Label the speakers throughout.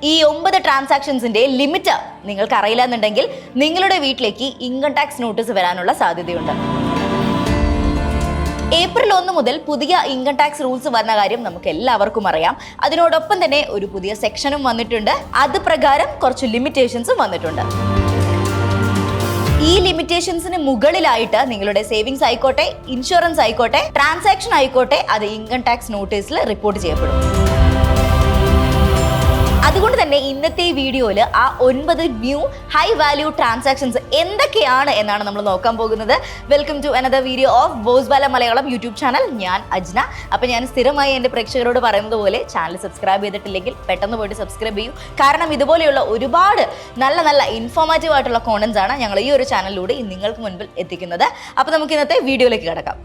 Speaker 1: ഈ 9 ട്രാൻസാക്ഷൻസിന്റെ ലിമിറ്റ് നിങ്ങൾക്ക് അറിയില്ല എന്നുണ്ടെങ്കിൽ നിങ്ങളുടെ വീട്ടിലേക്ക് ഇൻകം ടാക്സ് നോട്ടീസ് വരാനുള്ള സാധ്യതയുണ്ട്. ഏപ്രിൽ 1 മുതൽ പുതിയ ഇൻകം ടാക്സ് റൂൾസ് വന്ന കാര്യം നമുക്ക് എല്ലാവർക്കും അറിയാം. അതിനോടൊപ്പം തന്നെ ഒരു പുതിയ സെക്ഷനും വന്നിട്ടുണ്ട്. അത് പ്രകാരം കുറച്ച് ലിമിറ്റേഷൻസും വന്നിട്ടുണ്ട്. ഈ ലിമിറ്റേഷൻസിന് മുകളിലായിട്ട് നിങ്ങളുടെ സേവിങ്സ് ആയിക്കോട്ടെ, ഇൻഷുറൻസ് ആയിക്കോട്ടെ, ട്രാൻസാക്ഷൻ ആയിക്കോട്ടെ, അത് ഇൻകം ടാക്സ് നോട്ടീസിൽ റിപ്പോർട്ട് ചെയ്യപ്പെടും. അതുകൊണ്ട് തന്നെ ഇന്നത്തെ ഈ വീഡിയോയിൽ ആ 9 ന്യൂ ഹൈ വാല്യൂ ട്രാൻസാക്ഷൻസ് എന്തൊക്കെയാണ് എന്നാണ് നമ്മൾ നോക്കാൻ പോകുന്നത്. Welcome to another video of Boswala Malayalam YouTube channel. ഞാൻ അജ്ന. അപ്പോൾ ഞാൻ സ്ഥിരമായി എൻ്റെ പ്രേക്ഷകരോട് പറയുന്നത് പോലെ ചാനൽ സബ്സ്ക്രൈബ് ചെയ്തിട്ടില്ലെങ്കിൽ പെട്ടെന്ന് പോയിട്ട് സബ്സ്ക്രൈബ് ചെയ്യൂ. കാരണം ഇതുപോലെയുള്ള ഒരുപാട് നല്ല ഇൻഫോർമേറ്റീവ് ആയിട്ടുള്ള കോണ്ടന്റ്സ് ആണ് ഞങ്ങൾ ഈ ഒരു ചാനലിലൂടെ നിങ്ങൾക്ക് മുൻപിൽ എത്തിക്കുന്നത്. അപ്പോൾ നമുക്ക് ഇന്നത്തെ വീഡിയോയിലേക്ക് കിടക്കാം.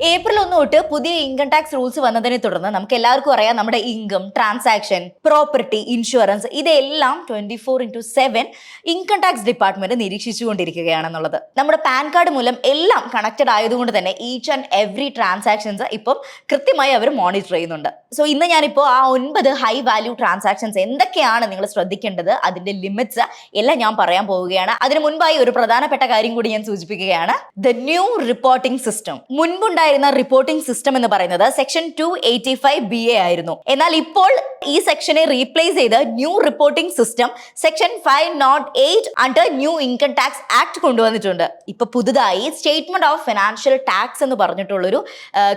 Speaker 1: ഏപ്രിൽ 1 തൊട്ട് പുതിയ ഇൻകം ടാക്സ് റൂൾസ് വന്നതിനെ തുടർന്ന് നമുക്ക് എല്ലാവർക്കും അറിയാം നമ്മുടെ ഇൻകം, ട്രാൻസാക്ഷൻ, പ്രോപ്പർട്ടി, ഇൻഷുറൻസ് ഇതെല്ലാം 24/7 ഇൻകം ടാക്സ് ഡിപ്പാർട്ട്മെന്റ് നിരീക്ഷിച്ചുകൊണ്ടിരിക്കുകയാണെന്നുള്ളത്. നമ്മുടെ പാൻ കാർഡ് മൂലം എല്ലാം കണക്റ്റഡ് ആയതുകൊണ്ട് തന്നെ ഈച്ച് ആൻഡ് എവറി ട്രാൻസാക്ഷൻസ് ഇപ്പം കൃത്യമായി അവർ മോണിറ്റർ ചെയ്യുന്നുണ്ട്. സോ ഇന്ന് ഞാനിപ്പോൾ ആ 9 ഹൈ വാല്യൂ ട്രാൻസാക്ഷൻസ് എന്തൊക്കെയാണ് നിങ്ങൾ ശ്രദ്ധിക്കേണ്ടത്, അതിന്റെ ലിമിറ്റ്സ് എല്ലാം ഞാൻ പറയാൻ പോവുകയാണ്. അതിന് മുൻപായി ഒരു പ്രധാനപ്പെട്ട കാര്യം കൂടി ഞാൻ സൂചിപ്പിക്കുകയാണ്. The new reporting system. മുൻപുണ്ടായിരുന്ന റിപ്പോർട്ടിംഗ് സിസ്റ്റം എന്ന് പറയുന്നത് സെക്ഷൻ 285BA ആയിരുന്നു. എന്നാൽ ഇപ്പോൾ ഈ സെക്ഷനെ റീപ്ലേസ് ചെയ്ത് new reporting system section 508 under new income tax act കൊണ്ടുവന്നിട്ടുണ്ട്. ഇപ്പൊ പുതുതായി സ്റ്റേറ്റ്മെന്റ് ഓഫ് ഫിനാൻഷ്യൽ ടാക്സ് എന്ന് പറഞ്ഞിട്ടുള്ളൊരു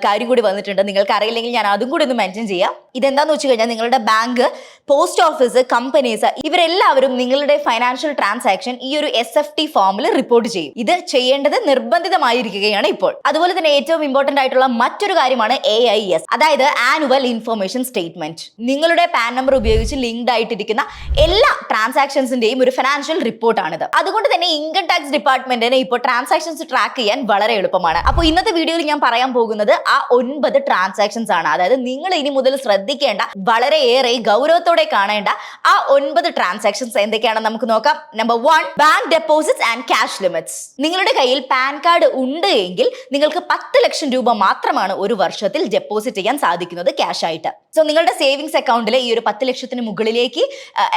Speaker 1: കാര്യം കൂടി വന്നിട്ടുണ്ട്. നിങ്ങൾക്ക് അറിയില്ലെങ്കിൽ ഞാൻ അതും കൂടി ഒന്ന് മെൻഷൻ ചെയ്യാം. ഇതെന്താന്ന് വെച്ച് കഴിഞ്ഞാൽ നിങ്ങളുടെ ബാങ്ക്, പോസ്റ്റ് ഓഫീസ്, കമ്പനീസ് ഇവരെല്ലാവരും നിങ്ങളുടെ ഫൈനാൻഷ്യൽ ട്രാൻസാക്ഷൻ ഈ ഒരു SFT ഫോമിൽ റിപ്പോർട്ട് ചെയ്യും. ഇത് ചെയ്യേണ്ടത് നിർബന്ധിതമായിരിക്കുകയാണ് ഇപ്പോൾ. അതുപോലെ തന്നെ ഏറ്റവും ഇമ്പോർട്ടന്റ് ആയിട്ടുള്ള മറ്റൊരു കാര്യമാണ് AIS, അതായത് ആനുവൽ ഇൻഫർമേഷൻ സ്റ്റേറ്റ്മെന്റ്. നിങ്ങളുടെ പാൻ നമ്പർ ഉപയോഗിച്ച് ലിങ്ക്ഡ് ആയിട്ടിരിക്കുന്ന എല്ലാ ട്രാൻസാക്ഷൻസിന്റെയും ഒരു ഫിനാൻഷ്യൽ റിപ്പോർട്ടാണിത്. അതുകൊണ്ട് തന്നെ ഇൻകം ടാക്സ് ഡിപ്പാർട്ട്മെന്റിന് ഇപ്പോൾ ട്രാൻസാക്ഷൻസ് ട്രാക്ക് ചെയ്യാൻ വളരെ എളുപ്പമാണ്. അപ്പോൾ ഇന്നത്തെ വീഡിയോയിൽ ഞാൻ പറയാൻ പോകുന്നത് ആ 9 ട്രാൻസാക്ഷൻസ് ആണ്. അതായത് നിങ്ങൾ ഇനി മുതൽ ശ്രദ്ധിക്കേണ്ട, വളരെയേറെ ഗൗരവത്തോടെ കാണേണ്ട ആ 9 ട്രാൻസാക്ഷൻസ് എന്തൊക്കെയാണെന്ന് നമുക്ക് നോക്കാം. Number 1, bank deposits and cash limits. നിങ്ങളുടെ കയ്യിൽ പാൻ കാർഡ് ഉണ്ട് എങ്കിൽ നിങ്ങൾക്ക് 10 ലക്ഷം രൂപ മാത്രമാണ് ഒരു വർഷത്തിൽ ഡെപ്പോസിറ്റ് ചെയ്യാൻ സാധിക്കുന്നത് ക്യാഷ് ആയിട്ട്. സോ നിങ്ങളുടെ സേവിങ്സ് അക്കൗണ്ടിൽ ഈ ഒരു 10 ലക്ഷത്തിന് മുകളിലേക്ക്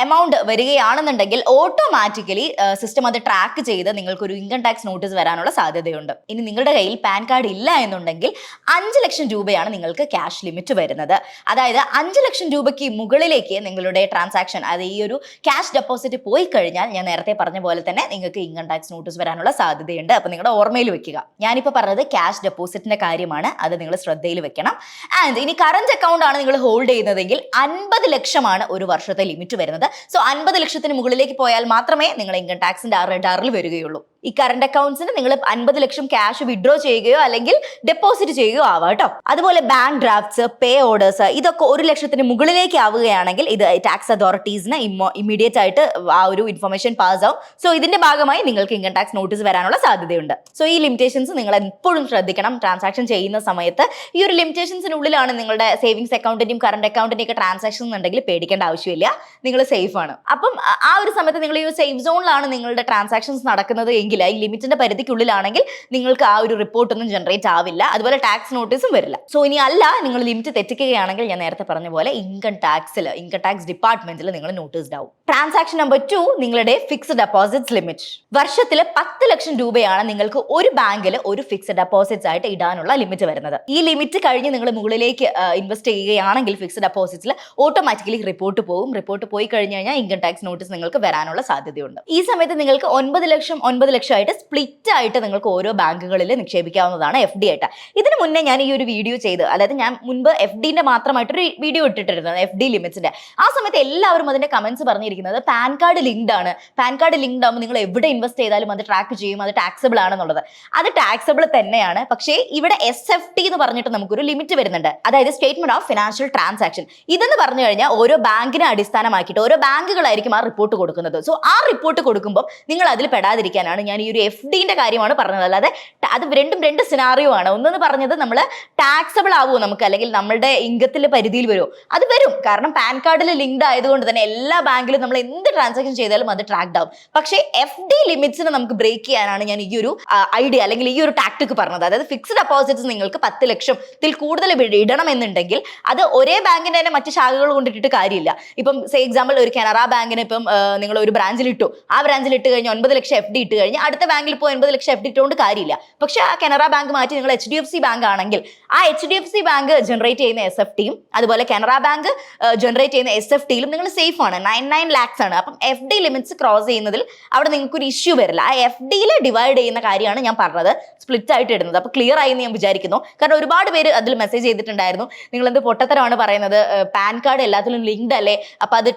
Speaker 1: എമൗണ്ട് വരികയാണെന്നുണ്ടെങ്കിൽ ഓട്ടോമാറ്റിക്കലി സിസ്റ്റം അത് ട്രാക്ക് ചെയ്ത് നിങ്ങൾക്ക് ഒരു ഇൻകം ടാക്സ് നോട്ടീസ് വരാനുള്ള സാധ്യതയുണ്ട്. ഇനി നിങ്ങളുടെ കയ്യിൽ പാൻ കാർഡ് ഇല്ല എന്നുണ്ടെങ്കിൽ 5 ലക്ഷം രൂപയാണ് നിങ്ങൾക്ക് ക്യാഷ് ലിമിറ്റ് വരുന്നത്. അതായത് 5 ലക്ഷം രൂപയ്ക്ക് മുകളിലേക്ക് നിങ്ങളുടെ ട്രാൻസാക്ഷൻ, അത് ഈ ഒരു ക്യാഷ് ഡെപ്പോസിറ്റ് പോയി കഴിഞ്ഞാൽ ഞാൻ നേരത്തെ പറഞ്ഞ പോലെ തന്നെ നിങ്ങൾക്ക് ഇൻകം ടാക്സ് നോട്ടീസ് വരാനുള്ള സാധ്യതയുണ്ട്. അപ്പോൾ നിങ്ങളുടെ ഓർമ്മയിൽ വെക്കുക. ഞാനിപ്പോൾ പറഞ്ഞത് ക്യാഷ് ഡെപ്പോസിറ്റിന്റെ കാര്യമാണ്, അത് നിങ്ങൾ ശ്രദ്ധയിൽ വെക്കണം. ആൻഡ് ഇനി കറന്റ് അക്കൗണ്ട് ആണ് നിങ്ങൾ ഹോൾഡ് ചെയ്യുന്നതെങ്കിൽ 50 ലക്ഷമാണ് ഒരു വർഷത്തെ ലിമിറ്റ് വരുന്നത്. സോ 50 ലക്ഷത്തിന് മുകളിലേക്ക് പോയാൽ മാത്രമേ നിങ്ങൾ ഇൻകം ടാക്സിന്റെ റഡാറിൽ വരികയുള്ളൂ. ഈ കറന്റ് അക്കൗണ്ട്സിന് നിങ്ങൾ 50 ലക്ഷം ക്യാഷ് വിഡ്രോ ചെയ്യുകയോ അല്ലെങ്കിൽ ഡെപ്പോസിറ്റ് ചെയ്യുകയോ ആവാം കേട്ടോ. അതുപോലെ ബാങ്ക് ഡ്രാഫ്റ്റ്സ്, പേ ഓർഡേഴ്സ് ഇതൊക്കെ 1 ലക്ഷത്തിന് മുകളിലേക്ക് ആവുകയാണെങ്കിൽ ഇത് ടാക്സ് അതോറിറ്റീസിന് ഇമ്മീഡിയറ്റ് ആയിട്ട് ആ ഒരു ഇൻഫർമേഷൻ പാസ് ആവും. സോ ഇതിന്റെ ഭാഗമായി നിങ്ങൾക്ക് ഇൻകം ടാക്സ് നോട്ടീസ് വരാനുള്ള സാധ്യതയുണ്ട്. സോ ഈ ലിമിറ്റേഷൻസ് നിങ്ങൾ എപ്പോഴും ശ്രദ്ധിക്കണം. ട്രാൻസാക്ഷൻ ചെയ്യുന്ന സമയത്ത് ഈ ഒരു ലിമിറ്റേഷൻസിനുള്ളിലാണ് നിങ്ങളുടെ സേവിങ്സ് അക്കൗണ്ടിന്റെയും കറന്റ് അക്കൗണ്ടിന്റെയും ഒക്കെ ട്രാൻസാക്ഷൻ ഉണ്ടെങ്കിൽ പേടിക്കേണ്ട ആവശ്യമില്ല, നിങ്ങൾ സേഫ് ആണ്. അപ്പം ആ ഒരു സമയത്ത് നിങ്ങൾ ഈ ഒരു സേഫ് സോണിലാണ് നിങ്ങളുടെ ട്രാൻസാക്ഷൻസ് നടക്കുന്നത് എങ്കിൽ, ഈ ലിമിറ്റിന്റെ പരിധിക്കുള്ളിലാണെങ്കിൽ നിങ്ങൾക്ക് ആ ഒരു റിപ്പോർട്ട് ഒന്നും ജനറേറ്റ് ആവില്ല. അതുപോലെ ടാക്സ് നോട്ടീസും വരില്ല. സോ ഇനി അല്ല, നിങ്ങൾ ലിമിറ്റ് തെറ്റിക്കുകയാണെങ്കിൽ ഞാൻ നേരത്തെ പറഞ്ഞ പോലെ ഇൻകം ടാക്സ് ഡിപ്പാർട്ട്മെന്റിൽ നിങ്ങൾ നോട്ടീസ്ഡ് ആവും. ട്രാൻസാക്ഷൻ നമ്പർ 2, നിങ്ങളുടെ ഫിക്സ്ഡ് ഡെപ്പോസിറ്റ്സ് ലിമിറ്റ്. വർഷത്തിൽ 10 ലക്ഷം രൂപയാണ് നിങ്ങൾക്ക് ഒരു ബാങ്കിൽ ഒരു ഫിക്സ്ഡ് ഡെപ്പോസിറ്റ്സ് ആയിട്ട് ഇടാനുള്ള ലിമിറ്റ് വരുന്നത്. ഈ ലിമിറ്റ് കഴിഞ്ഞ് നിങ്ങൾ മുകളിലേക്ക് ഇൻവെസ്റ്റ് ചെയ്യുകയാണെങ്കിൽ ഫിക്സ്ഡ് ഡെപ്പോസിറ്റ്സിൽ ഓട്ടോമാറ്റിക്കലി റിപ്പോർട്ട് പോകും. റിപ്പോർട്ട് പോയി കഴിഞ്ഞ് കഴിഞ്ഞാൽ ഇൻകം ടാക്സ് നോട്ടീസ് നിങ്ങൾക്ക് വരാനുള്ള സാധ്യതയുണ്ട്. ഈ സമയത്ത് നിങ്ങൾക്ക് 9 ലക്ഷമായിട്ട് സ്പ്ലിറ്റ് ആയിട്ട് നിങ്ങൾക്ക് ഓരോ ബാങ്കുകളിൽ നിക്ഷേപിക്കാവുന്നതാണ് FD ആയിട്ട്. ഇതിന് മുന്നേ ഞാൻ ഈ ഒരു വീഡിയോ ചെയ്ത്, അതായത് ഞാൻ മുൻപ് FDന്റെ മാത്രമായിട്ടൊരു വീഡിയോ ഇട്ടിട്ടിരുന്നത് FD ലിമിറ്റ്സിന്റെ. ആ സമയത്ത് എല്ലാവരും അതിന്റെ കമന്റ്സ് പറഞ്ഞിരിക്കുന്നത് പാൻ കാർഡ് ലിങ്ക്ഡ് ആണ്, പാൻ കാർഡ് ലിങ്ക്ഡ് ആകുമ്പോൾ നിങ്ങൾ എവിടെ ഇൻവെസ്റ്റ് ചെയ്താലും അത് ട്രാക്ക് ചെയ്യും, അത് ടാക്സബിൾ ആണെന്നുള്ളത്. അത് ടാക്സബിൾ തന്നെയാണ്. പക്ഷേ ഇവിടെ SFT എന്ന് പറഞ്ഞിട്ട് നമുക്കൊരു ലിമിറ്റ് വരുന്നുണ്ട്. അതായത് സ്റ്റേറ്റ്മെന്റ് ഓഫ് ഫിനാൻഷ്യൽ ട്രാൻസാക്ഷൻ. ഇതെന്ന് പറഞ്ഞു കഴിഞ്ഞാൽ ഓരോ ബാങ്കിനെ അടിസ്ഥാനമാക്കിയിട്ട് ഓരോ ബാങ്കുകളായിരിക്കും ആ റിപ്പോർട്ട് കൊടുക്കുന്നത്. സോ ആ റിപ്പോർട്ട് കൊടുക്കുമ്പോൾ നിങ്ങൾ അതിൽ പെടാതിരിക്കാനാണ് ഞാൻ ഈ ഒരു FD-ന്റെ കാര്യമാണ് പറഞ്ഞത്. അല്ലാതെ അത് രണ്ട് സിനാറിയോ ആണ്. ഒന്നെന്ന് പറഞ്ഞത് നമ്മൾ ടാക്സബിൾ ആവുമോ നമുക്ക്, അല്ലെങ്കിൽ നമ്മളുടെ ഇൻകത്തിന്റെ പരിധിയിൽ വരുമോ? അത് വരും, കാരണം പാൻ കാർഡിൽ ലിങ്ക്ഡ് ആയതുകൊണ്ട് തന്നെ എല്ലാ ബാങ്കിലും നമ്മൾ എന്ത് ട്രാൻസാക്ഷൻ ചെയ്താലും അത് ട്രാക്ഡ് ആവും. പക്ഷേ FD ലിമിറ്റ്സിനെ നമുക്ക് ബ്രേക്ക് ചെയ്യാനാണ് ഞാൻ ഈ ഒരു ഐഡിയ അല്ലെങ്കിൽ ഈ ഒരു ടാക്ടിക് പറഞ്ഞത്. അതായത് ഫിക്സ്ഡ് ഡെപ്പോസിറ്റ്സ് നിങ്ങൾക്ക് 10 ലക്ഷത്തിൽ കൂടുതൽ ഇടണം എന്നുണ്ടെങ്കിൽ അത് ഒരേ ബാങ്കിന്റെ തന്നെ മറ്റ് ശാഖകൾ കൊണ്ടിട്ടിട്ട് കാര്യമില്ല. ഇപ്പം എക്സാമ്പിൾ ഒരു കനറ ബാങ്കിന് ഇപ്പം നിങ്ങൾ ഒരു ബ്രാഞ്ചിൽ ഇട്ടു, ആ ബ്രാഞ്ചിൽ ഇട്ട് കഴിഞ്ഞ് 9 ലക്ഷം FD ഇട്ട് കഴിഞ്ഞ് അടുത്ത ബാങ്കിൽ പോയി 9 ലക്ഷം FD ഇട്ടുകൊണ്ട് കാര്യമില്ല. പക്ഷേ ആ കനറ ബാങ്ക് മാറ്റി നിങ്ങൾ HDFC ബാങ്ക് ആണെങ്കിൽ ആ HDFC ബാങ്ക് ജനറേറ്റ് ചെയ്യുന്ന SFTയും അതുപോലെ കനറ ബാങ്ക് ജനറേറ്റ് ചെയ്യുന്ന SFTയിലും നിങ്ങൾ സേഫ് ആണ്. 99 lakhs ആണ്. അപ്പം FD ലിമിറ്റ്സ് ക്രോസ് ചെയ്യുന്നതിൽ അവിടെ നിങ്ങൾക്ക് ഒരു ഇഷ്യൂ വരില്ല. ആ FDയിൽ ഡിവൈഡ് ചെയ്യുന്ന കാര്യമാണ് ഞാൻ പറഞ്ഞത്, സ്പ്ലിറ്റ് ആയിട്ട് ഇടുന്നത്. അപ്പോൾ ക്ലിയർ ആയി എന്ന് ഞാൻ വിചാരിക്കുന്നു. കാരണം ഒരുപാട് പേര് അതിൽ മെസ്സേജ് ചെയ്തിട്ടുണ്ടായിരുന്നു, നിങ്ങൾ എന്ത് പൊട്ടത്തരമാണ് പറയുന്നത്, പാൻ കാർഡ് എല്ലാത്തിലും ലിങ്ക്ഡ് അല്ലേ, അപ്പൊ അത്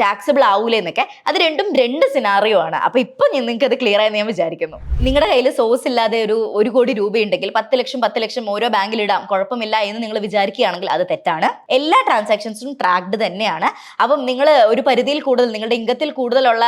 Speaker 1: ടാക്സബിൾ ആവൂലേ എന്നൊക്കെ. അത് രണ്ട് സിനാറിയോ ആണ്. അപ്പൊ ഇപ്പൊ നിങ്ങൾക്ക് അത് ക്ലിയർ ആയെന്ന് ഞാൻ വിചാരിക്കുന്നു. നിങ്ങളുടെ കയ്യിൽ സോഴ്സ് ഇല്ലാതെ ഒരു കോടി രൂപ ഉണ്ടെങ്കിൽ 10 ലക്ഷം ഓരോ ബാങ്കിൽ ഇടാം, കുഴപ്പമില്ല എന്ന് നിങ്ങൾ വിചാരിക്കുകയാണെങ്കിൽ അത് തെറ്റാണ്. എല്ലാ ട്രാൻസാക്ഷൻസും ട്രാക്ഡ് തന്നെയാണ്. അപ്പം നിങ്ങൾ ഒരു പരിധിയിൽ കൂടുതൽ, നിങ്ങളുടെ ഇൻകത്തിൽ കൂടുതലുള്ള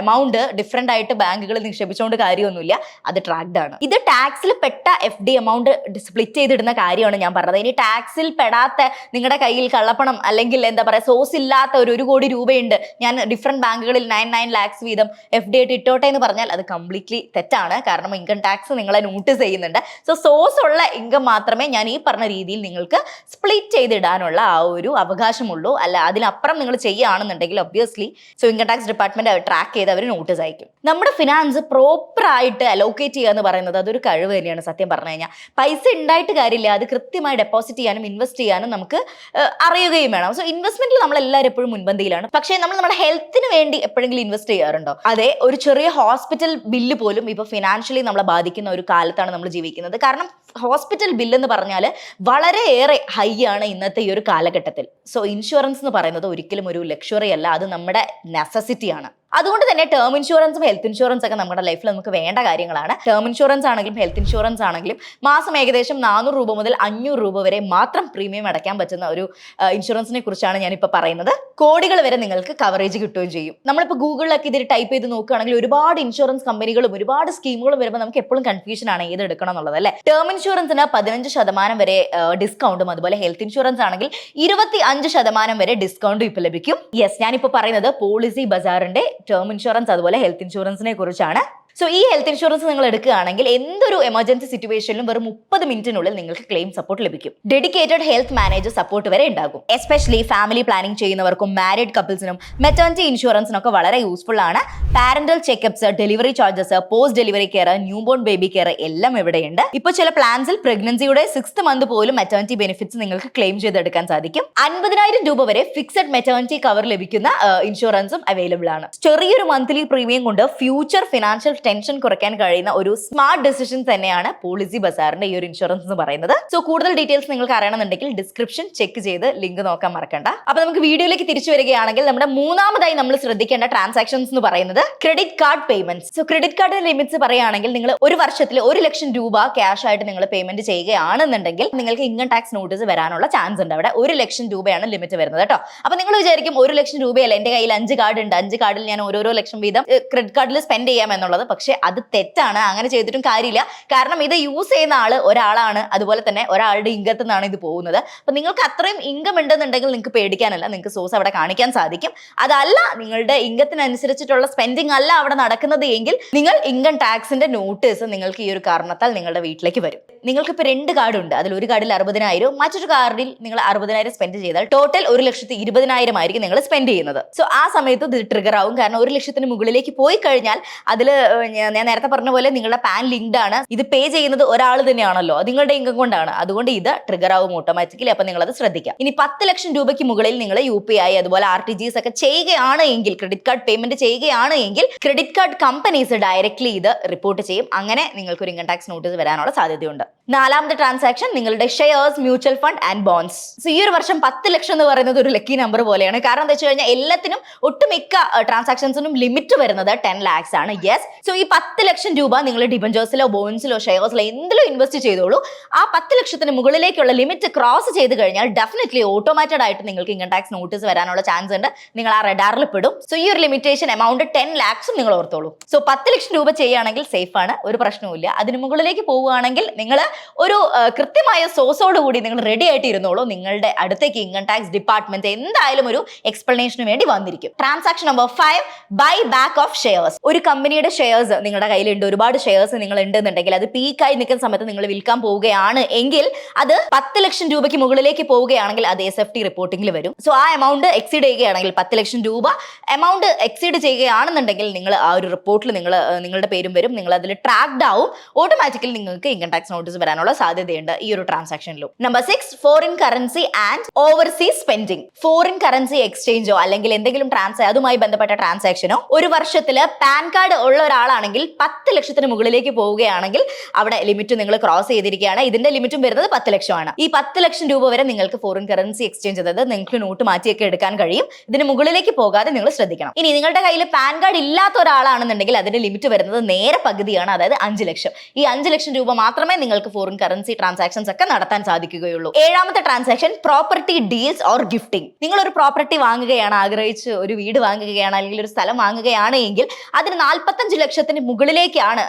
Speaker 1: എമൗണ്ട് ഡിഫറെന്റ് ആയിട്ട് ബാങ്കുകളിൽ നിക്ഷേപിച്ചുകൊണ്ട് കാര്യമൊന്നുമില്ല, അത് ട്രാക്ഡ് ആണ്. ഇത് ടാക്സിൽ പെട്ട FD എമൗണ്ട് സ്പ്ലിറ്റ് ചെയ്തിടുന്ന കാര്യമാണ് ഞാൻ പറഞ്ഞത്. ഇനി ടാക്സിൽ പെടാത്ത, നിങ്ങളുടെ കയ്യിൽ കള്ളപ്പണം അല്ലെങ്കിൽ എന്താ പറയുക സോഴ്സ് ഇല്ലാത്ത ഒരു കോടി രൂപയുണ്ട്, ഞാൻ ഡിഫറെന്റ് ബാങ്കുകളിൽ 99 lakhs വീതം FD ആയിട്ട് ഇട്ടോട്ടെ എന്ന് പറഞ്ഞാൽ അത് കംപ്ലീറ്റ്ലി തെറ്റാണ്. കാരണം ഇൻകം ടാക്സ് നിങ്ങളെ നോട്ടീസ് ചെയ്യുന്നുണ്ട്. സോഴ്സ് ഉള്ള ഇൻകം മാത്രമേ ഞാൻ ഈ പറഞ്ഞ രീതിയിൽ നിങ്ങൾക്ക് സ്പ്ലിറ്റ് ചെയ്തിടാനുള്ള ആ ഒരു അവകാശമുള്ളൂ. അല്ല അതിനപ്പുറം നിങ്ങൾ ചെയ്യുകയാണെന്നുണ്ടെങ്കിൽ obviously income tax department track ചെയ്ത് അവർ നോട്ടീസ് അയക്കും. നമ്മുടെ ഫിനാൻസ് പ്രോപ്പറായിട്ട് അലോക്കേറ്റ് ചെയ്യുക എന്ന് പറയുന്നത് അതൊരു കഴിവ് തന്നെയാണ്. സത്യം പറഞ്ഞു കഴിഞ്ഞാൽ പൈസ ഉണ്ടായിട്ട് കാര്യമില്ല, അത് കൃത്യമായി ഡെപ്പോസിറ്റ് ചെയ്യാനും ഇൻവെസ്റ്റ് ചെയ്യാനും നമുക്ക് അറിയുകയും വേണം. ഇൻവെസ്റ്റ്മെന്റിൽ നമ്മൾ എല്ലാവരും എപ്പോഴും മുൻപന്തിയിലാണ്. പക്ഷേ നമ്മൾ നമ്മുടെ ഹെൽത്തിന് വേണ്ടി എപ്പോഴെങ്കിലും ഇൻവെസ്റ്റ് ചെയ്യാറുണ്ടോ? അതെ, ഒരു ചെറിയ ഹോസ്പിറ്റൽ ബില്ല് പോലും ഇപ്പൊ ഫിനാൻഷ്യലി നമ്മളെ ബാധിക്കുന്ന ഒരു കാലത്താണ് നമ്മൾ ജീവിക്കുന്നത്. കാരണം ഹോസ്പിറ്റൽ ബില്ല് എന്ന് പറഞ്ഞാൽ വളരെയേറെ ഹൈ ആണ് ഇന്നത്തെ ഈ ഒരു കാലഘട്ടത്തിൽ. ഇൻഷുറൻസ് എന്ന് പറയുന്നത് ഒരിക്കലും ഒരു ലക്ഷറി അല്ല, അത് നമ്മുടെ നെസസിറ്റിയാണ്. അതുകൊണ്ട് തന്നെ ടേം ഇൻഷുറൻസും ഹെൽത്ത് ഇൻഷുറൻസ് ഒക്കെ നമ്മുടെ ലൈഫിൽ നമുക്ക് വേണ്ട കാര്യങ്ങളാണ്. ടേം ഇൻഷുറൻസ് ആണെങ്കിലും ഹെൽത്ത് ഇൻഷുറൻസ് ആണെങ്കിലും മാസം ഏകദേശം 400 രൂപ മുതൽ 500 രൂപ വരെ മാത്രം പ്രീമിയം അടയ്ക്കാൻ പറ്റുന്ന ഒരു ഇൻഷുറൻസിനെ കുറിച്ചാണ് ഞാനിപ്പോൾ പറയുന്നത്. കോടികൾ വരെ നിങ്ങൾക്ക് കവറേജ് കിട്ടുകയും ചെയ്യും. നമ്മളിപ്പോൾ ഗൂഗിളിലൊക്കെ ഇതിൽ ടൈപ്പ് ചെയ്ത് നോക്കുകയാണെങ്കിൽ ഒരുപാട് ഇൻഷുറൻസ് കമ്പനികളും ഒരുപാട് സ്കീമുകളും വരുമ്പോൾ നമുക്ക് എപ്പോഴും കൺഫ്യൂഷൻ ആണ് ഏത് എടുക്കണം എന്നുള്ളത് അല്ലേ. ടേം ഇൻഷുറൻസിന് 15% വരെ ഡിസ്കൗണ്ടും അതുപോലെ ഹെൽത്ത് ഇൻഷുറൻസ് ആണെങ്കിൽ 25% വരെ ഡിസ്കൗണ്ടും ഇപ്പോൾ ലഭിക്കും. യെസ്, ഞാനിപ്പോൾ പറയുന്നത് പോളിസി ബസാറിന്റെ ടേം ഇൻഷുറൻസ് അതുപോലെ ഹെൽത്ത് ഇൻഷുറൻസിനെ കുറിച്ചാണ്. ഈ ഹെൽത്ത് ഇൻഷുറൻസ് നിങ്ങൾ എടുക്കുകയാണെങ്കിൽ എന്തൊരു എമർജൻസി സിറ്റുവേഷനിലും വെറും 30 മിനിറ്റിനുള്ളിൽ നിങ്ങൾക്ക് ക്ലെയിം സപ്പോർട്ട് ലഭിക്കും. ഡെഡിക്കേറ്റഡ് ഹെൽത്ത് മാനേജർ സപ്പോർട്ട് വരെ ഉണ്ടാകും. എസ്പെഷ്യലി ഫാമിലി പ്ലാനിംഗ് ചെയ്യുന്നവർക്കും മാരീഡ് കപ്പിൾസിനും മെറ്റേണിറ്റി ഇൻഷുറൻസിനൊക്കെ വളരെ യൂസ്ഫുൾ ആണ്. Parental checkups, delivery charges, post delivery care, newborn baby care എല്ലാം ഇവിടെയുണ്ട്. ഇപ്പോൾ ചില പ്ലാൻസിൽ പ്രഗ്നൻസിയുടെ 6th മന്ത് പോലും മെറ്റേണിറ്റി ബെനിഫിറ്റ്സ് നിങ്ങൾക്ക് ക്ലെയിം ചെയ്തെടുക്കാൻ സാധിക്കും. 50,000 രൂപ വരെ ഫിക്സഡ് മെറ്റേണിറ്റി കവർ ലഭിക്കുന്ന ഇൻഷുറൻസും അവൈലബിൾ ആണ്. ചെറിയൊരു മന്ത്ലി പ്രീമിയം കൊണ്ട് ഫ്യൂച്ചർ ഫിനാൻഷ്യൽ ടെൻഷൻ കുറയ്ക്കാൻ കഴിയുന്ന ഒരു സ്മാർട്ട് ഡിസിഷൻ തന്നെയാണ് പോളിസി ബസാറിന്റെ ഈ ഒരു ഇൻഷുറൻസ് എന്ന് പറയുന്നത്. കൂടുതൽ ഡീറ്റെയിൽസ് നിങ്ങൾക്ക് അറിയണമെന്നുണ്ടെങ്കിൽ ഡിസ്ക്രിപ്ഷൻ ചെക്ക് ചെയ്ത് ലിങ്ക് നോക്കാൻ മറക്കണ്ട. അപ്പൊ നമുക്ക് വീഡിയോയിലേക്ക് തിരിച്ചു വരികയാണെങ്കിൽ നമ്മുടെ മൂന്നാമതായി നമ്മൾ ശ്രദ്ധിക്കേണ്ട ട്രാൻസാക്ഷൻസ് എന്ന് പറയുന്നത് credit card payments. Credit card limits പറയുകയാണെങ്കിൽ നിങ്ങൾ ഒരു വർഷത്തിൽ 1 ലക്ഷം രൂപ ക്യാഷ് ആയിട്ട് നിങ്ങൾ പേയ്മെന്റ് ചെയ്യുകയാണെന്നുണ്ടെങ്കിൽ നിങ്ങൾക്ക് ഇൻകം ടാക്സ് നോട്ടീസ് വരാനുള്ള ചാൻസ് ഉണ്ട്. അവിടെ 1 ലക്ഷം രൂപയാണ് ലിമിറ്റ് വരുന്നത് കേട്ടോ. അപ്പൊ നിങ്ങൾ വിചാരിക്കും 1 ലക്ഷം രൂപയല്ല, എന്റെ കയ്യിൽ 5 കാർഡ് ഉണ്ട്, 5 കാർഡിൽ ഞാൻ ഓരോ ലക്ഷം വീതം ക്രെഡിറ്റ് കാർഡിൽ സ്പെൻഡ് ചെയ്യാം എന്നുള്ളത്. പക്ഷെ അത് തെറ്റാണ്, അങ്ങനെ ചെയ്തിട്ടും കാര്യമില്ല. കാരണം ഇത് യൂസ് ചെയ്യുന്ന ഒരാളാണ്, അതുപോലെ തന്നെ ഒരാളുടെ ഇൻകത്തിൽ നിന്നാണ് ഇത് പോകുന്നത്. അപ്പൊ നിങ്ങൾക്ക് അത്രയും ഇൻകം ഉണ്ടെന്നുണ്ടെങ്കിൽ നിങ്ങൾക്ക് പേടിക്കാനല്ല, നിങ്ങൾക്ക് സോഴ്സ് അവിടെ കാണിക്കാൻ സാധിക്കും. അതല്ല നിങ്ങളുടെ ഇൻകത്തിനനുസരിച്ചിട്ടുള്ള സ്പെൻഡിങ് അല്ല അവിടെ നടക്കുന്നത് എങ്കിൽ നിങ്ങൾ ഇൻകം ടാക്സിന്റെ നോട്ടീസ് നിങ്ങൾക്ക് ഈ ഒരു കാരണത്താൽ നിങ്ങളുടെ വീട്ടിലേക്ക് വരും. നിങ്ങൾക്ക് ഇപ്പോൾ 2 കാർഡ് ഉണ്ട്, അതിൽ ഒരു കാർഡിൽ 60,000, മറ്റൊരു കാർഡിൽ നിങ്ങൾ 60,000 സ്പെൻഡ് ചെയ്താൽ ടോട്ടൽ 1,20,000 ആയിരിക്കും നിങ്ങൾ സ്പെൻഡ് ചെയ്യുന്നത്. ആ സമയത്ത് ഇത് ട്രിഗർ ആവും. കാരണം 1 ലക്ഷത്തിന് മുകളിലേക്ക് പോയി കഴിഞ്ഞാൽ അതിൽ ഞാൻ നേരത്തെ പറഞ്ഞ പോലെ നിങ്ങളുടെ പാൻ ലിങ്ക്ഡ് ആണ്, ഇത് പേ ചെയ്യുന്നത് ഒരാൾ തന്നെയാണല്ലോ, നിങ്ങളുടെ ഇൻകം കൊണ്ടാണ്. അതുകൊണ്ട് ഇത് ട്രിഗർ ആവും ഓട്ടോമാറ്റിക്കലി. അപ്പൊ നിങ്ങൾ അത് ശ്രദ്ധിക്കാം. ഇനി 10 ലക്ഷം രൂപയ്ക്ക് മുകളിൽ നിങ്ങൾ UPI അതുപോലെ RTGS ഒക്കെ ചെയ്യുകയാണ് എങ്കിൽ, ക്രെഡിറ്റ് കാർഡ് പേയ്മെന്റ് ചെയ്യുകയാണ് എങ്കിൽ ക്രെഡിറ്റ് കാർഡ് കമ്പനീസ് ഡയറക്ട്ലി ഇത് റിപ്പോർട്ട് ചെയ്യും. അങ്ങനെ നിങ്ങൾക്ക് ഒരു ഇൻകം ടാക്സ് നോട്ടീസ് വരാനുള്ള സാധ്യതയുണ്ട്. 4ാമത്തെ ട്രാൻസാക്ഷൻ നിങ്ങളുടെ shares, mutual fund and bonds. ഈ ഒരു വർഷം 10 ലക്ഷം എന്ന് പറയുന്നത് ഒരു ലക്കി നമ്പർ പോലെയാണ്. കാരണം എന്താ വെച്ച് കഴിഞ്ഞാൽ എല്ലാത്തിനും ഒട്ടുമിക്ക ട്രാൻസാക്ഷൻസിനും ലിമിറ്റ് വരുന്നത് 10 lakhs ആണ്. യെസ്, സോ ഈ 10 ലക്ഷം രൂപ നിങ്ങൾ ഡിബഞ്ചേഴ്സിലോ ബോൺസിലോ ഷെയർസിലോ എന്തിലോ ഇൻവെസ്റ്റ് ചെയ്തോളൂ. ആ 10 ലക്ഷത്തിന് മുകളിലേക്കുള്ള ലിമിറ്റ് ക്രോസ് ചെയ്ത് കഴിഞ്ഞാൽ ഡെഫിനറ്റ്ലി ഓട്ടോമാറ്റഡ് ആയിട്ട് നിങ്ങൾക്ക് ഇൻകം ടാക്സ് നോട്ടീസ് വരാനുള്ള ചാൻസ് ഉണ്ട്. നിങ്ങൾ ആ റഡാറിൽ പെടും. സോ ഈ ഒരു ലിമിറ്റേഷൻ എമൗണ്ട് 10 lakhs നിങ്ങൾ ഓർത്തോളൂ. സോ 10 ലക്ഷം രൂപ ചെയ്യുകയാണെങ്കിൽ സേഫ് ആണ്, ഒരു പ്രശ്നവുമില്ല. അതിന് മുകളിലേക്ക് പോവുകയാണെങ്കിൽ നിങ്ങൾ ഒരു കൃത്യമായ സോഴ്സോട് കൂടി നിങ്ങൾ റെഡി ആയിട്ട് ഇരുന്നോളൂ. നിങ്ങളുടെ അടുത്തേക്ക് ഇൻകം ടാക്സ് ഡിപ്പാർട്ട്മെന്റ് എന്തായാലും ഒരു എക്സ്പ്ലനേഷന് വേണ്ടി വന്നിരിക്കും. Transaction number 5, buy back of shares. ഒരു കമ്പനിയുടെ ഷെയർസ് നിങ്ങളുടെ കയ്യിലുണ്ട്, ഒരുപാട് ഷെയർസ് നിങ്ങൾ ഉണ്ടെന്നുണ്ടെങ്കിൽ അത് പീക്കായി നിൽക്കുന്ന സമയത്ത് നിങ്ങൾ വിൽക്കാൻ പോവുകയാണ് എങ്കിൽ അത് 10 ലക്ഷം രൂപയ്ക്ക് മുകളിലേക്ക് പോവുകയാണെങ്കിൽ അത് SFT റിപ്പോർട്ടിംഗിൽ വരും. സോ ആ എമൗണ്ട് എക്സീഡ് ചെയ്യുകയാണെങ്കിൽ 10 ലക്ഷം രൂപ എമൗണ്ട് എക്സീഡ് ചെയ്യുകയാണെന്നുണ്ടെങ്കിൽ നിങ്ങൾ ആ ഒരു റിപ്പോർട്ടിൽ നിങ്ങളുടെ പേരും വരും, നിങ്ങൾ അതിൽ ട്രാക്ഡ് ആവും. ഓട്ടോമാറ്റിക്കലി നിങ്ങൾക്ക് ഇൻകം ടാക്സ് നോട്ടീസ് വരാനുള്ള സാധ്യതയുണ്ട് ഈ ഒരു ട്രാൻസാക്ഷനിലും. Number 6, foreign currency and overseas spending. Foreign currency എക്സ്ചേഞ്ചോ അല്ലെങ്കിൽ എന്തെങ്കിലും അതുമായി ബന്ധപ്പെട്ട ട്രാൻസാക്ഷനോ ഒരു വർഷത്തില് പാൻ കാർഡ് ഉള്ള ഒരാളാണെങ്കിൽ 10 ലക്ഷത്തിന് മുകളിലേക്ക് പോവുകയാണെങ്കിൽ അവിടെ ലിമിറ്റ് നിങ്ങൾ ക്രോസ് ചെയ്തിരിക്കുകയാണ്. ഇതിന്റെ ലിമിറ്റും വരുന്നത് 10 ലക്ഷമാണ്. ഈ 10 ലക്ഷം രൂപ വരെ നിങ്ങൾക്ക് ഫോറിൻ കറൻസി എക്സ്ചേഞ്ച്, അതായത് നിങ്ങൾക്ക് നോട്ട് മാറ്റിയൊക്കെ എടുക്കാൻ കഴിയും. ഇതിന് മുകളിലേക്ക് പോകാതെ നിങ്ങൾ ശ്രദ്ധിക്കണം. ഇനി നിങ്ങളുടെ കയ്യിൽ പാൻ കാർഡ് ഇല്ലാത്ത ഒരാളാണെന്നുണ്ടെങ്കിൽ അതിന്റെ ലിമിറ്റ് വരുന്നത് നേരെ പകുതിയാണ്, അതായത് 5 ലക്ഷം. ഈ 5 ലക്ഷം രൂപ മാത്രമേ നിങ്ങൾക്ക് ഫോറിൻ കറൻസി ട്രാൻസാക്ഷൻസ് ഒക്കെ നടത്താൻ സാധിക്കുകയുള്ളൂ. 7ാമത്തെ transaction, property deals or gifting. നിങ്ങൾ ഒരു പ്രോപ്പർട്ടി വാങ്ങുകയാണ്, ആഗ്രഹിച്ച് ഒരു വീട് വാങ്ങുകയാണ് അല്ലെങ്കിൽ ഒരു സ്ഥലം വാങ്ങുകയാണ് എങ്കിൽ അതിന് 45 ലക്ഷത്തിന് മുകളിലേക്കാണ്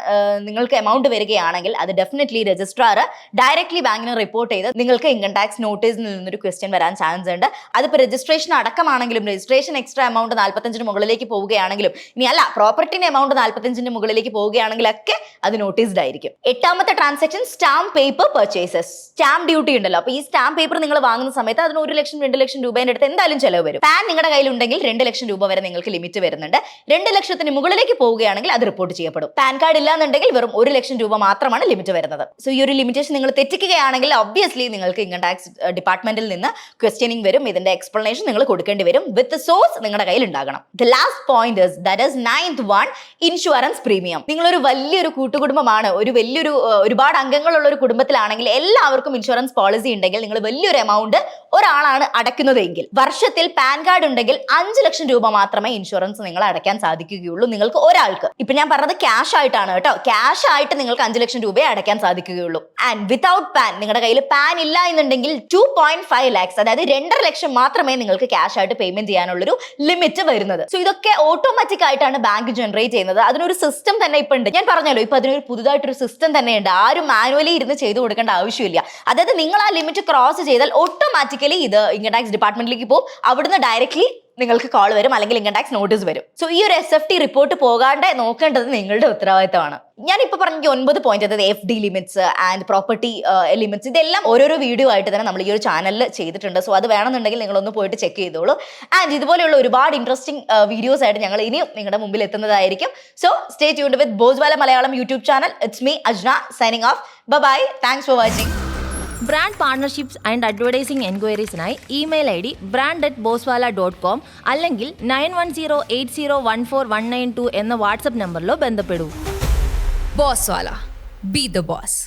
Speaker 1: നിങ്ങൾക്ക് എമൗണ്ട് വരികയാണെങ്കിൽ അത് ഡെഫിനറ്റ്ലി രജിസ്ട്രാർ ഡയറക്ട്ലി ബാങ്കിന് റിപ്പോർട്ട് ചെയ്ത് നിങ്ങൾക്ക് ഇൻകം ടാക്സ് നോട്ടീസിൽ നിന്നൊരു ക്വസ്റ്റ്യൻ വരാൻ ചാൻസ് ഉണ്ട്. അതിപ്പോൾ രജിസ്ട്രേഷൻ അടക്കമാണെങ്കിലും രജിസ്ട്രേഷൻ എക്സ്ട്രാ എമൗണ്ട് 45 മുകളിലേക്ക് പോവുകയാണെങ്കിലും, ഇനി അല്ല പ്രോപ്പർട്ടിന്റെ എമൗണ്ട് 45 മുകളിലേക്ക് പോവുകയാണെങ്കിലൊക്കെ അത് നോട്ടീസ്ഡ് ആയിരിക്കും. 8ാമത്തെ transaction, stamp paper purchases. Stamp duty ഉണ്ടല്ലോ, അപ്പോൾ ഈ സ്റ്റാമ്പ് പേപ്പർ നിങ്ങൾ വാങ്ങുന്ന സമയത്ത് അതിന് 1 ലക്ഷം 2 ലക്ഷം രൂപേന്റെ അടുത്ത് എന്തായാലും ചെലവ് വരും. പാൻ നിങ്ങളുടെ കയ്യിലുണ്ടെങ്കിൽ 2 ലക്ഷം രൂപ വരെ നിങ്ങൾക്ക് ലിമിറ്റ് വരുന്നുണ്ട്. 2 ലക്ഷത്തിന് മുകളിലേക്ക് പോവുകയാണെങ്കിൽ അത് റിപ്പോർട്ട് ചെയ്യപ്പെടും. പാൻ കാർഡ് ഇല്ലാന്നുണ്ടെങ്കിൽ വെറും 1 ലക്ഷം രൂപ മാത്രമാണ് ലിമിറ്റ് വരുന്നത്. സോ ഈ ഒരു ലിമിറ്റേഷൻ നിങ്ങൾ തെറ്റിക്കുകയാണെങ്കിൽ ഒബ്വിയസ്ലി നിങ്ങൾക്ക് ഇൻകം ടാക്സ് ഡിപ്പാർട്ട്മെന്റിൽ നിന്ന് ക്വസ്റ്റ്യനിങ് വരും. ഇതിന്റെ എക്സ്പ്ലനേഷൻ നിങ്ങൾ കൊടുക്കേണ്ടി വരും. വിത്ത് സോഴ്സ് നിങ്ങളുടെ കയ്യിൽ ഉണ്ടാകണം. The last point is that is 9th one, insurance premium. നിങ്ങളൊരു വലിയൊരു കൂട്ടുകുടുംബമാണ്, ഒരുപാട് അംഗങ്ങളുള്ള ഒരു കുടുംബത്തിലാണെങ്കിൽ എല്ലാവർക്കും ഇൻഷുറൻസ് പോളിസി ഉണ്ടെങ്കിൽ നിങ്ങൾ വലിയൊരു എമൗണ്ട് ഒരാളാണ് അടയ്ക്കുന്നതെങ്കിൽ വർഷത്തിൽ പാൻ കാർഡ് ഉണ്ടെങ്കിൽ 5 ലക്ഷം രൂപ മാത്രമേ ഇൻഷുറൻസ് നിങ്ങൾ അടയ്ക്കാൻ സാധിക്കുകയുള്ളൂ നിങ്ങൾക്ക് ഒരാൾക്ക്. ഇപ്പൊ ഞാൻ പറഞ്ഞത് ക്യാഷ് ആയിട്ടാണ് കേട്ടോ. ക്യാഷ് ആയിട്ട് നിങ്ങൾക്ക് 5 ലക്ഷം രൂപയെ അടയ്ക്കാൻ സാധിക്കുകയുള്ളൂ. ആൻഡ് വിതൗട്ട് പാൻ, നിങ്ങളുടെ കയ്യിൽ പാൻ ഇല്ല എന്നുണ്ടെങ്കിൽ 2.5 lakhs, അതായത് 2.5 ലക്ഷം മാത്രമേ നിങ്ങൾക്ക് ക്യാഷ് ആയിട്ട് പേയ്മെന്റ് ചെയ്യാനുള്ളൊരു ലിമിറ്റ് വരുന്നത്. സോ ഇതൊക്കെ ഓട്ടോമാറ്റിക് ആയിട്ടാണ് ബാങ്ക് ജനറേറ്റ് ചെയ്യുന്നത്. അതിനൊരു സിസ്റ്റം തന്നെ ഇപ്പൊ ഉണ്ട്. ഞാൻ പറഞ്ഞല്ലോ, ഇപ്പൊ അതിനൊരു പുതുതായിട്ടൊരു സിസ്റ്റം തന്നെ ഉണ്ട്. ആരും മാനുവലി ഇരുന്ന് ചെയ്തു കൊടുക്കേണ്ട ആവശ്യമില്ല. അതായത് നിങ്ങൾ ആ ലിമിറ്റ് ക്രോസ് ചെയ്താൽ ഓട്ടോമാറ്റിക്കലി ഇത് ഇൻകം ടാക്സ് ഡിപ്പാർട്ട്മെന്റിലേക്ക് പോകും. അവിടുന്ന് ഡയറക്ട്ലി നിങ്ങൾക്ക് കോൾ വരും അല്ലെങ്കിൽ ഇൻകം ടാക്സ് നോട്ടീസ് വരും. സോ ഈ ഒരു SFT റിപ്പോർട്ട് പോകാണ്ട് നോക്കേണ്ടത് നിങ്ങളുടെ ഉത്തരവാദിത്തമാണ്. ഞാനിപ്പോൾ പറഞ്ഞ 9 പോയിന്റ്, അതായത് FD limits and property limits, ഇതെല്ലാം ഓരോരോ വീഡിയോ ആയിട്ട് തന്നെ നമ്മൾ ഈ ഒരു ചാനലിൽ ചെയ്തിട്ടുണ്ട്. സോ അത് വേണമെന്നുണ്ടെങ്കിൽ നിങ്ങളൊന്ന് പോയിട്ട് ചെക്ക് ചെയ്തോളൂ. ആൻഡ് ഇതുപോലെയുള്ള ഒരുപാട് ഇൻട്രസ്റ്റിംഗ് വീഡിയോസ് ആയിട്ട് ഞങ്ങൾ ഇനിയും നിങ്ങളുടെ മുമ്പിൽ എത്തുന്നതായിരിക്കും. So stay tuned with Boswala Malayalam YouTube channel. It's me Ajna signing off. Bye. Thanks for watching.
Speaker 2: Brand partnerships and advertising എൻക്വയറീസിനായി ഇമെയിൽ ID brand@boswala.com അല്ലെങ്കിൽ 9108014192 എന്ന വാട്സ്ആപ്പ് നമ്പറിലോ ബന്ധപ്പെടൂ.
Speaker 3: Boswala, be the boss.